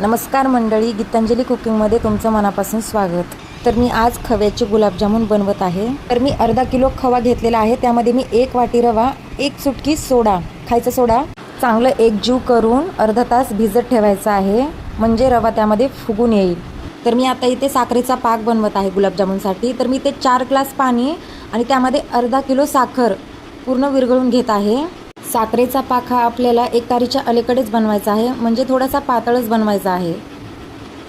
नमस्कार मंडळी, गीतांजली कुकिंगमध्ये तुमचं मनापासून स्वागत। तर मी आज खव्याचे गुलाबजामुन बनवत आहे। तर मी अर्धा किलो खवा घेतलेला आहे। त्यामध्ये मी 1 वाटी रवा, 1 चुटकी सोडा, खायचा सोडा चांगलं एकजीव करून अर्धा तास भिजत ठेवायचा आहे, म्हणजे रवा त्यामध्ये फुगून येईल। तर मी आता इथे साखरेचा पाक बनवत आहे गुलाबजामुनसाठी। तर मी इथे 4 ग्लास पाणी आणि त्यामध्ये अर्धा किलो साखर पूर्ण विरघळून घेत आहे। साखरेचा पाक हा आपल्याला 1 तारीच्या अलीकडेच बनवायचा आहे, म्हणजे थोडासा पातळच बनवायचा आहे।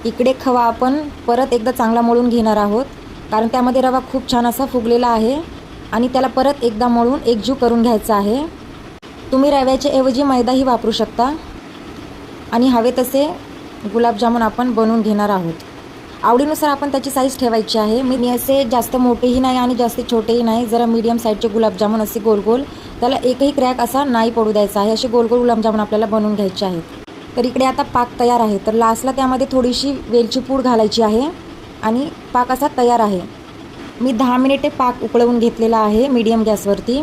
इकडे खवा आपण परत एकदा चांगला मळून घेणार आहोत, कारण त्यामध्ये रवा खूप छान असा फुगलेला आहे आणि त्याला परत एकदा मळून एकजीव करून घ्यायचा आहे। तुम्ही रव्याच्या ऐवजी मैदाही वापरू शकता आणि हवे तसे गुलाबजामुन आपण बनवून घेणार आहोत। आवडीनुसार आपण त्याची साईज ठेवायची आहे। मी असे जास्त मोठेही नाही आणि जास्त छोटेही नाही, जरा मीडियम साईजचे गुलाबजामुन असे गोल गोल, त्याला एकही क्रॅक असा नाही पडू द्यायचा आहे। असे गोल गोल गुलाबजामुन आपल्याला बनवून घ्यायचे आहेत। तर इकडे आता पाक तयार आहे। तर लास्टला त्यामध्ये थोडीशी वेलची पूड घालायची आहे आणि पाक असा तयार आहे। मी 10 मिनिटे पाक उकळवून घेतलेला आहे मीडियम गॅसवरती।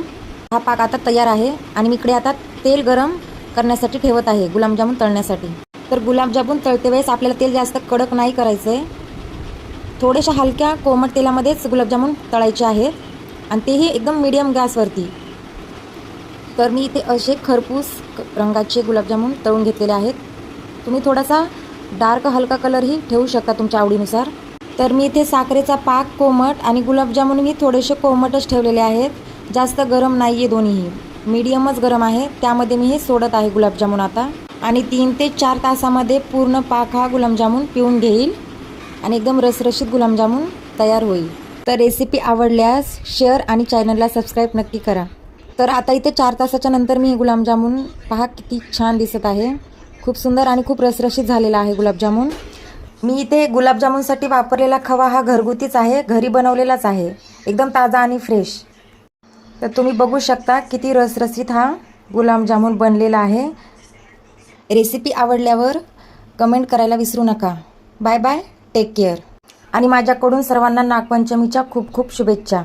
हा पाक आता तयार आहे आणि मी इकडे आता तेल गरम करण्यासाठी ठेवत आहे गुलाबजामुन तळण्यासाठी। तर गुलाबजामुन तळते वेळेस आपल्याला तेल जास्त कडक नाही करायचं आहे, थोड्याशा हलक्या कोमट तेलामध्येच गुलाबजामुन तळायचे आहेत आणि तेही एकदम मीडियम गॅसवरती। तर मी इथे असे खरपूस रंगाचे गुलाबजामुन तळून घेतलेले आहेत। तुम्ही थोडासा डार्क हलका कलरही ठेवू शकता तुमच्या आवडीनुसार। तर मी इथे साखरेचा पाक कोमट आणि गुलाबजामुन मी थोडेसे कोमटच ठेवलेले आहेत, जास्त गरम नाही आहे, दोन्हीही मीडियमच गरम आहे। त्यामध्ये मी हे सोडत आहे गुलाबजामुन आता, आणि 3 ते 4 तासामध्ये पूर्ण पाक हा गुलाबजामुन पिऊन घेईल आणि एकदम रसरशीत गुलाबजामुन तयार होईल। तर रेसिपी आवडल्यास शेअर आणि चॅनलला सबस्क्राईब नक्की करा। तर आता इथे 4 तासाच्या नंतर मी हे गुलाबजामुन पहा किती छान दिसत आहे, खूप सुंदर आणि खूप रसरशीत झालेला आहे गुलाबजामुन। मी इथे गुलाबजामुनसाठी वापरलेला खवा हा घरगुतीच आहे, घरी बनवलेलाच आहे, एकदम ताजा आणि फ्रेश। तर तुम्ही बघू शकता किती रसरशीत हा गुलाबजामुन बनलेला आहे। रेसिपी आवडल्यावर कमेंट करायला विसरू नका। बाय बाय, टेक केअर, आणि माझ्याकडून सर्वांना नागपंचमीच्या खूप खूप शुभेच्छा।